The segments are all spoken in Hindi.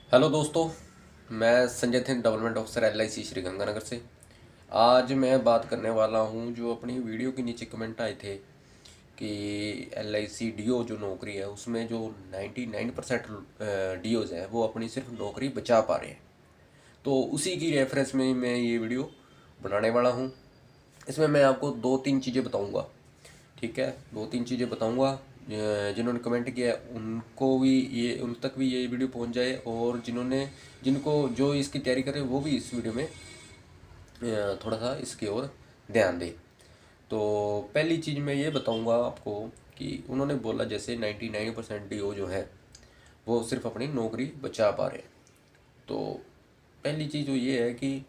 हेलो दोस्तों, मैं Sanjay thin, development officer LIC Sriganganagar से। आज मैं बात करने वाला हूं जो अपनी वीडियो के नीचे कमेंट आए थे कि LIC DO जो नौकरी है उसमें जो 99% DOs हैं वो अपनी सिर्फ नौकरी बचा पा रहे हैं। तो उसी की रेफरेंस में मैं ये वीडियो बनाने वाला हूं। इसमें मैं आपको दो तीन चीज़ें बताऊंगा। ठीक है, दो तीन चीज़ें बताऊंगा। जिन्होंने कमेंट किया है उनको भी ये, उन तक भी ये वीडियो पहुंच जाए, और जिनको जो इसकी तैयारी करें वो भी इस वीडियो में थोड़ा सा इसकी ओर ध्यान दें। तो पहली चीज़ मैं ये बताऊंगा आपको कि उन्होंने बोला जैसे 99% DO जो है वो सिर्फ अपनी नौकरी बचा पा रहे हैं। तो पहली चीज़ तो ये है कि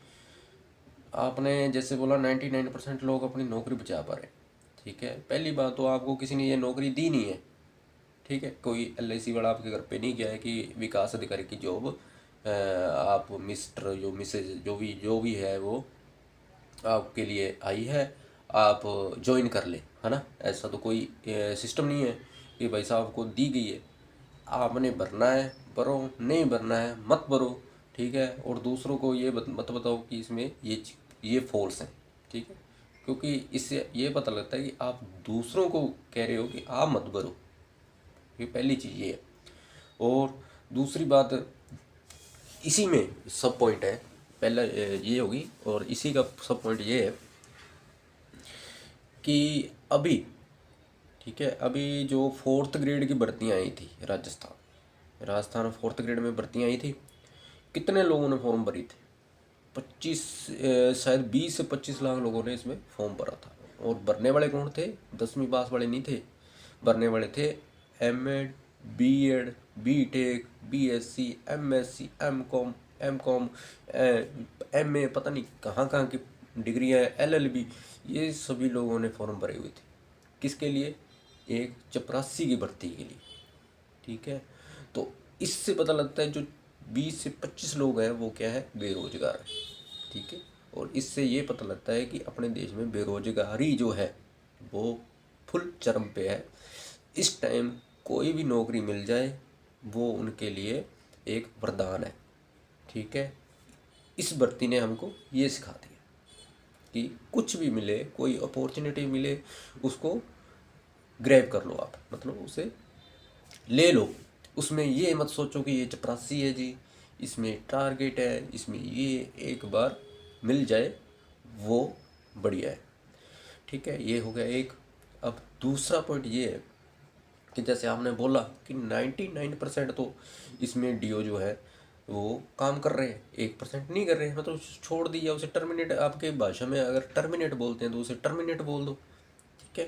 आपने जैसे बोला 99% लोग अपनी नौकरी बचा पा रहे हैं। ठीक है, पहली बात तो आपको किसी ने ये नौकरी दी नहीं है। ठीक है, कोई LIC वाला आपके घर पे नहीं गया है कि विकास अधिकारी की जॉब आप मिस्टर जो मिसेज जो भी है वो आपके लिए आई है, आप ज्वाइन कर ले, है ना। ऐसा तो कोई सिस्टम नहीं है कि भाई साहब को दी गई है, आपने भरना है भरो, नहीं भरना है मत भरो। ठीक है, और दूसरों को ये मत बताओ कि इसमें ये फॉल्स है। ठीक है, क्योंकि इससे ये पता लगता है कि आप दूसरों को कह रहे हो कि आप मत भरो। ये पहली चीज़ ये है। और दूसरी बात, इसी में सब पॉइंट है। पहला ये होगी, और इसी का सब पॉइंट ये है कि अभी, ठीक है, अभी जो फोर्थ ग्रेड की भर्तियां आई थी राजस्थान राजस्थान फोर्थ ग्रेड में भर्तियां आई थी, कितने लोगों ने फॉर्म भरी थे? 25, शायद 20 से 25 लाख लोगों ने इसमें फॉर्म भरा था। और भरने वाले कौन थे? 10वीं पास वाले नहीं थे, भरने वाले थे M.Ed, B.Ed, B.Tech, BSc, MSc, M.Com, MA, पता नहीं कहाँ कहाँ की डिग्रियाँ, LLB, ये सभी लोगों ने फॉर्म भरे हुए थे। किसके लिए? एक चपरासी की भर्ती के लिए। ठीक है, तो इससे पता लगता है जो 20 से 25 लोग हैं वो क्या है, बेरोजगार है। ठीक है, और इससे ये पता लगता है कि अपने देश में बेरोजगारी जो है वो फुल चरम पे है। इस टाइम कोई भी नौकरी मिल जाए वो उनके लिए एक वरदान है। ठीक है, इस भर्ती ने हमको ये सिखा दिया कि कुछ भी मिले, कोई अपॉर्चुनिटी मिले, उसको ग्रैब कर लो आप, मतलब उसे ले लो। उसमें ये मत सोचो कि ये चपरासी है जी, इसमें टारगेट है, इसमें ये एक बार मिल जाए वो बढ़िया है। ठीक है, ये हो गया एक। अब दूसरा पॉइंट ये है कि जैसे आपने बोला कि 99% तो इसमें DO जो है वो काम कर रहे हैं, 1% नहीं कर रहे हैं, मतलब छोड़ दिया उसे, टर्मिनेट, आपके भाषा में अगर टर्मिनेट बोलते हैं तो उसे टर्मिनेट बोल दो। ठीक है,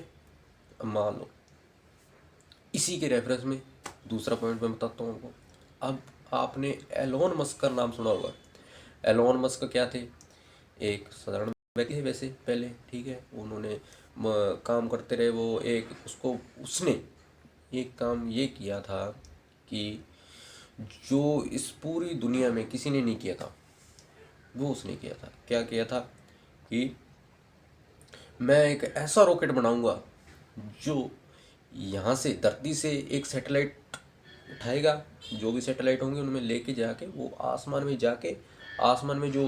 अब मान लो, इसी के रेफरेंस में दूसरा पॉइंट मैं बताता हूँ आपको। अब आपने एलोन मस्क का नाम सुना होगा। एलोन मस्क क्या थे? एक साधारण व्यक्ति थे वैसे पहले। ठीक है, उन्होंने काम करते रहे, वो एक उसको उसने एक काम ये किया था कि जो इस पूरी दुनिया में किसी ने नहीं किया था वो उसने किया था। क्या किया था कि मैं एक ऐसा रॉकेट बनाऊंगा जो यहाँ से धरती से एक सैटेलाइट उठाएगा, जो भी सैटेलाइट होंगे उनमें लेके जाके वो आसमान में जाके, आसमान में जो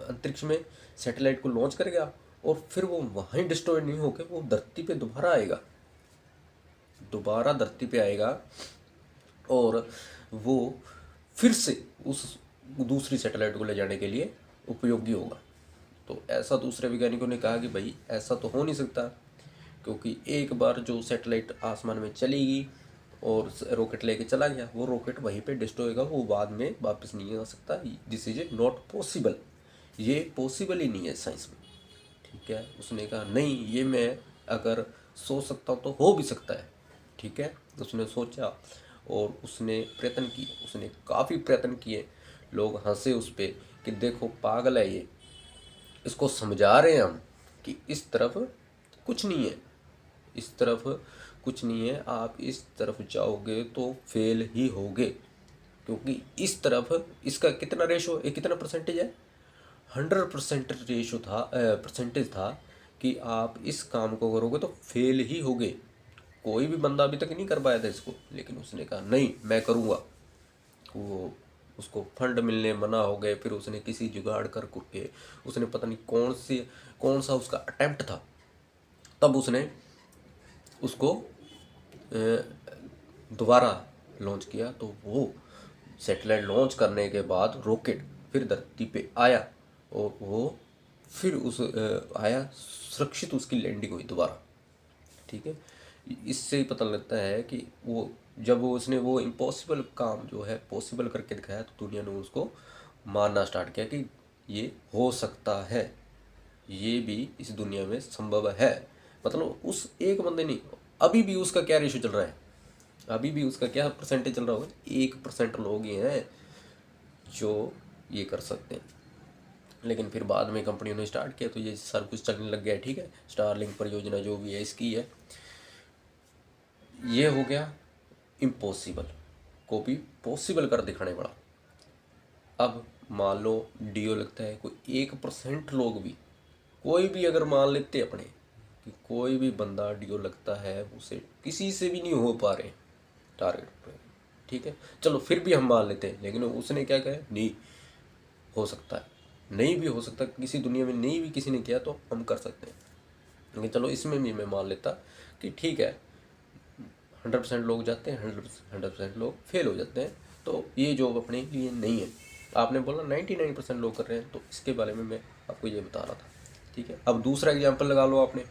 अंतरिक्ष में सैटेलाइट को लॉन्च करेगा, और फिर वो वहीं डिस्ट्रॉय नहीं होकर वो धरती पे दोबारा आएगा, दोबारा धरती पे आएगा, और वो फिर से उस दूसरी सैटेलाइट को ले जाने के लिए उपयोगी होगा। तो ऐसा दूसरे वैज्ञानिकों ने कहा कि भाई ऐसा तो हो नहीं सकता, क्योंकि एक बार जो सैटेलाइट आसमान में चलेगी और रॉकेट लेके चला गया, वो रॉकेट वहीं पे डिस्ट्रॉय होगा, वो बाद में वापस नहीं आ सकता। This is a not possible, ये पॉसिबल ही नहीं है साइंस में। ठीक है, उसने कहा नहीं, ये मैं अगर सोच सकता हूँ तो हो भी सकता है। ठीक है, उसने सोचा और उसने प्रयत्न किए, उसने काफ़ी प्रयत्न किए। लोग हंसे उस पर कि देखो पागल है ये, इसको समझा रहे हैं हम कि इस तरफ कुछ नहीं है, इस तरफ कुछ नहीं है, आप इस तरफ जाओगे तो फेल ही होगे, क्योंकि इस तरफ इसका कितना रेशो है, कितना परसेंटेज है, 100% रेशो था, परसेंटेज था कि आप इस काम को करोगे तो फेल ही होगे। कोई भी बंदा अभी तक नहीं कर पाया था इसको, लेकिन उसने कहा नहीं मैं करूँगा। वो उसको फंड मिलने मना हो गए, फिर उसने किसी जुगाड़ कर के उसने पता नहीं कौन सा उसका अटेम्प्ट था, तब उसने उसको दोबारा लॉन्च किया। तो वो सैटेलाइट लॉन्च करने के बाद रॉकेट फिर धरती पे आया और वो फिर आया, सुरक्षित उसकी लैंडिंग हुई दोबारा। ठीक है, इससे ही पता लगता है कि वो जब वो उसने वो इम्पॉसिबल काम जो है पॉसिबल करके दिखाया, तो दुनिया ने उसको मानना स्टार्ट किया कि ये हो सकता है, ये भी इस दुनिया में संभव है। मतलब उस एक बंदे नहीं, अभी भी उसका क्या रेशो चल रहा है, अभी भी उसका क्या परसेंटेज चल रहा होगा, 1% लोग ही हैं जो ये कर सकते हैं। लेकिन फिर बाद में कंपनियों ने स्टार्ट किया तो ये सब कुछ चलने लग गया। ठीक है, स्टारलिंक परियोजना जो भी है इसकी है, ये हो गया इम्पॉसिबल को भी पॉसिबल कर दिखाने पड़ा। अब मान लो डीओ लगता है, कोई 1% लोग भी, कोई भी अगर मान लेते अपने कि कोई भी बंदा डीओ लगता है, उसे किसी से भी नहीं हो पा रहे टारगेट पे, ठीक है, चलो फिर भी हम मान लेते हैं, लेकिन उसने क्या कहा, नहीं हो सकता है, नहीं भी हो सकता, किसी दुनिया में नहीं भी किसी ने किया तो हम कर सकते हैं। लेकिन चलो इसमें भी मैं मान लेता कि ठीक है, 100% लोग जाते हैं, 100% लोग फेल हो जाते हैं, तो ये जॉब अपने लिए नहीं है। आपने बोला 99% लोग कर रहे हैं, तो इसके बारे में मैं आपको ये बता रहा था। ठीक है, अब दूसरा एग्जाम्पल लगा लो आपने,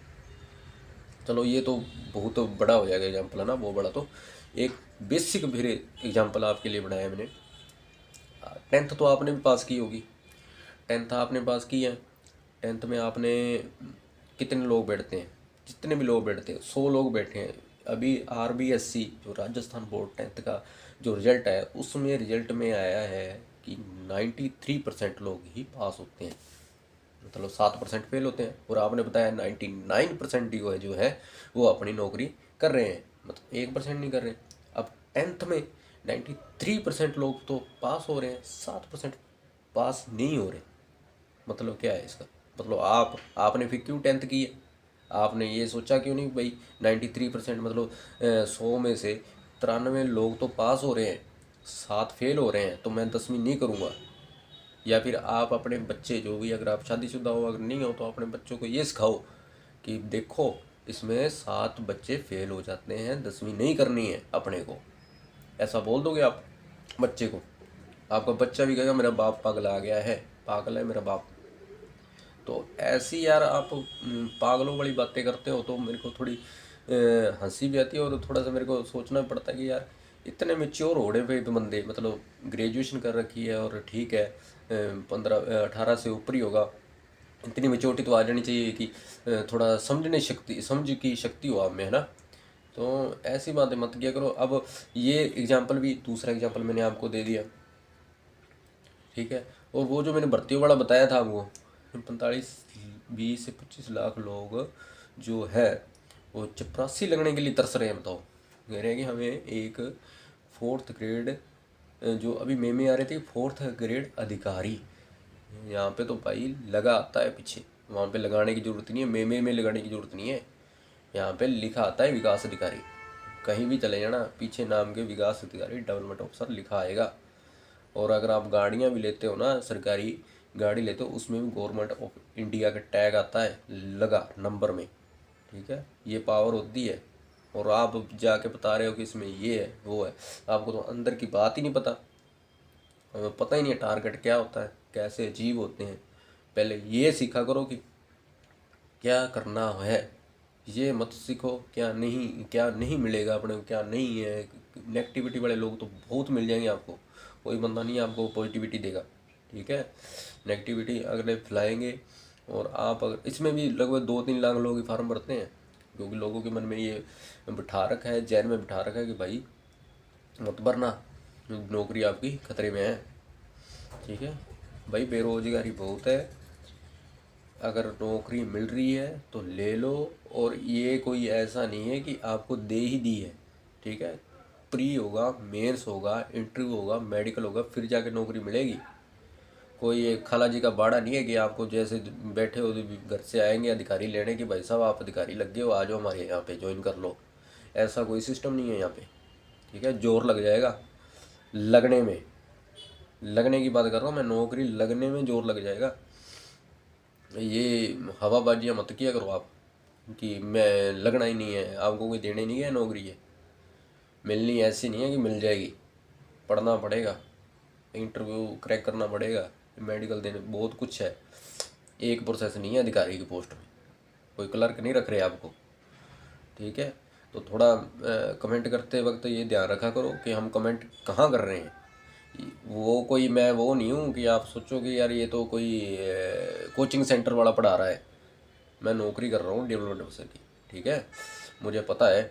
चलो ये तो बहुत बड़ा हो जाएगा एग्जाम्पल, है ना, वो बड़ा, तो एक बेसिक फिर एग्जाम्पल आपके लिए बनाया मैंने। 10th तो आपने भी पास की होगी, 10th आपने पास की है, 10th में आपने कितने लोग बैठते हैं, जितने भी लोग बैठते हैं 100 लोग बैठे हैं। अभी RBSC जो राजस्थान बोर्ड 10th का जो रिजल्ट है, उसमें रिजल्ट में आया है कि 93% लोग ही पास होते हैं, मतलब 7% फेल होते हैं। और आपने बताया 99% जो है वो अपनी नौकरी कर रहे हैं, मतलब 1% नहीं कर रहे। अब 10th में 93% लोग तो पास हो रहे हैं, 7% पास नहीं हो रहे, मतलब क्या है इसका, मतलब आपने फिर क्यों 10th की है, आपने ये सोचा क्यों नहीं भाई 93% मतलब 100 में से 93 लोग तो पास हो रहे हैं, 7 फेल हो रहे हैं, तो मैं 10वीं नहीं करूँगा। या फिर आप अपने बच्चे जो भी, अगर आप शादीशुदा हो, अगर नहीं हो, तो अपने बच्चों को ये सिखाओ कि देखो इसमें 7 बच्चे फेल हो जाते हैं, 10वीं नहीं करनी है अपने को, ऐसा बोल दोगे आप बच्चे को, आपका बच्चा भी कहेगा मेरा बाप पागल आ गया है, पागल है मेरा बाप। तो ऐसी यार आप पागलों वाली बातें करते हो, तो मेरे को थोड़ी हंसी भी आती है, और थोड़ा सा मेरे को सोचना पड़ता है कि यार इतने मेच्योर होने पे भी बंदे, मतलब ग्रेजुएशन कर रखी है और ठीक है 18 से ऊपर ही होगा, इतनी मेच्योरिटी तो आ जानी चाहिए कि थोड़ा समझ की शक्ति हो आप में, है ना। तो ऐसी बातें मत किया करो। अब ये एग्जाम्पल भी, दूसरा एग्जाम्पल मैंने आपको दे दिया, ठीक है। और वो जो मैंने भर्तियों वाला बताया था आपको, 20 से 25 लाख लोग जो है वो चपरासी लगने के लिए तरस रहे हैं। बताओ, कह रहे हैं कि हमें एक 4th ग्रेड, जो अभी में आ रहे थे 4th ग्रेड अधिकारी, यहाँ पे तो भाई लगा आता है पीछे, वहाँ पे लगाने की ज़रूरत नहीं है, में लगाने की ज़रूरत नहीं है, यहाँ पे लिखा आता है विकास अधिकारी। कहीं भी चले जाना, पीछे नाम के विकास अधिकारी डेवलपमेंट ऑफिसर लिखा आएगा। और अगर आप गाड़ियाँ भी लेते हो ना, सरकारी गाड़ी लेते हो, उसमें भी गवर्नमेंट ऑफ इंडिया का टैग आता है लगा नंबर में, ठीक है, ये पावर होती है। और आप जाके बता रहे हो कि इसमें ये है वो है, आपको तो अंदर की बात ही नहीं पता, हमें पता ही नहीं है टारगेट क्या होता है, कैसे अचीव होते हैं। पहले ये सीखा करो कि क्या करना है, ये मत सीखो क्या नहीं मिलेगा अपने को, क्या नहीं है। नेगेटिविटी वाले लोग तो बहुत मिल जाएंगे आपको, कोई बंदा नहीं आपको पॉजिटिविटी देगा, ठीक है। नेगेटिविटी अगले फैलाएंगे। और आप अगर इसमें भी लगभग 2-3 लाख लोग ही फार्म भरते हैं, क्योंकि लोगों के मन में ये बिठा रखा है, जहन में बिठा रखा है कि भाई मत भरना, नौकरी आपकी खतरे में है, ठीक है। भाई बेरोजगारी बहुत है, अगर नौकरी मिल रही है तो ले लो। और ये कोई ऐसा नहीं है कि आपको दे ही दी है, ठीक है, प्री होगा, मेंस होगा, इंटरव्यू होगा, मेडिकल होगा, फिर जाके नौकरी मिलेगी। कोई एक खाला जी का बाड़ा नहीं है कि आपको जैसे बैठे हो घर से आएंगे अधिकारी लेने की, भाई साहब आप अधिकारी लग गए हो, आ जाओ हमारे यहाँ पे ज्वाइन कर लो, ऐसा कोई सिस्टम नहीं है यहाँ पे, ठीक है। जोर लग जाएगा लगने में, लगने की बात कर रहा हूँ मैं, नौकरी लगने में जोर लग जाएगा। ये हवाबाजियाँ मत किया करो आप कि मैं लगना ही नहीं है, आपको कोई देने नहीं है नौकरी है। मिलनी ऐसी नहीं है कि मिल जाएगी, पढ़ना पड़ेगा, इंटरव्यू क्रैक करना पड़ेगा, मेडिकल देने, बहुत कुछ है। एक प्रोसेस नहीं है अधिकारी की पोस्ट में, कोई क्लर्क नहीं रख रहे आपको। ठीक है, तो थोड़ा कमेंट करते वक्त ये ध्यान रखा करो कि हम कमेंट कहाँ कर रहे हैं। वो कोई, मैं वो नहीं हूँ कि आप सोचो कि यार ये तो कोई कोचिंग सेंटर वाला पढ़ा रहा है। मैं नौकरी कर रहा हूँ डेवलपमेंट ऑफिसर की। ठीक है, मुझे पता है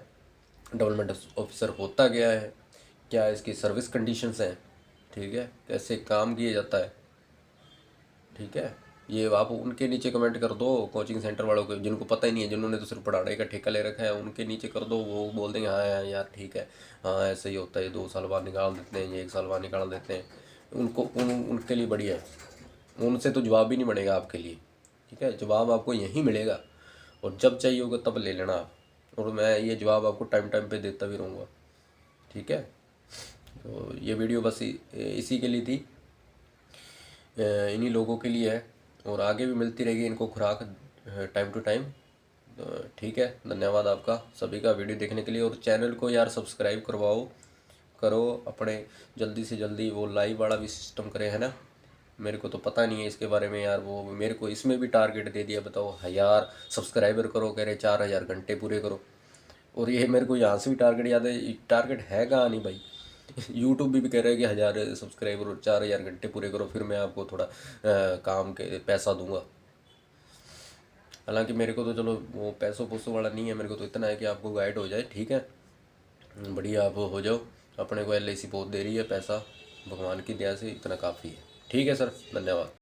डेवलपमेंट ऑफिसर होता क्या है, क्या इसकी सर्विस कंडीशंस हैं, ठीक है, कैसे काम किया जाता है। ठीक है, ये आप उनके नीचे कमेंट कर दो, कोचिंग सेंटर वालों को जिनको पता ही नहीं है, जिन्होंने तो सिर्फ पढ़ाने का ठेका ले रखा है, उनके नीचे कर दो। वो बोल देंगे हाँ यार यार ठीक है, हाँ ऐसे ही होता है, 2 साल बाद निकाल देते हैं, ये 1 साल बाद निकाल देते हैं। उनके लिए बढ़िया है, उनसे तो जवाब भी नहीं बनेगा आपके लिए। ठीक है, जवाब आपको यहीं मिलेगा, और जब चाहिए होगा तब ले लेना आप, और मैं ये जवाब आपको टाइम टाइम पे देता भी रहूँगा। ठीक है, तो ये वीडियो बस इसी के लिए थी, इन्हीं लोगों के लिए है, और आगे भी मिलती रहेगी इनको खुराक टाइम टू टाइम। ठीक है, धन्यवाद आपका सभी का वीडियो देखने के लिए, और चैनल को यार सब्सक्राइब करवाओ करो अपने, जल्दी से जल्दी। वो लाइव वाला भी सिस्टम करे, है ना, मेरे को तो पता नहीं है इसके बारे में यार। वो मेरे को इसमें भी टारगेट दे दिया, बताओ 1000 सब्सक्राइबर करो, कह रहे 4000 घंटे पूरे करो। और ये मेरे को यहाँ से भी टारगेट याद है, टारगेट है कहाँ नहीं भाई। यूट्यूब भी कह रहा है कि 1000 सब्सक्राइबर और 4000 घंटे पूरे करो, फिर मैं आपको थोड़ा काम के पैसा दूंगा। हालांकि मेरे को तो चलो वो पैसों पुसों वाला नहीं है, मेरे को तो इतना है कि आपको गाइड हो जाए। ठीक है, बढ़िया आप हो जाओ। अपने को LIC बहुत दे रही है पैसा, भगवान की दया से इतना काफ़ी है। ठीक है सर, धन्यवाद।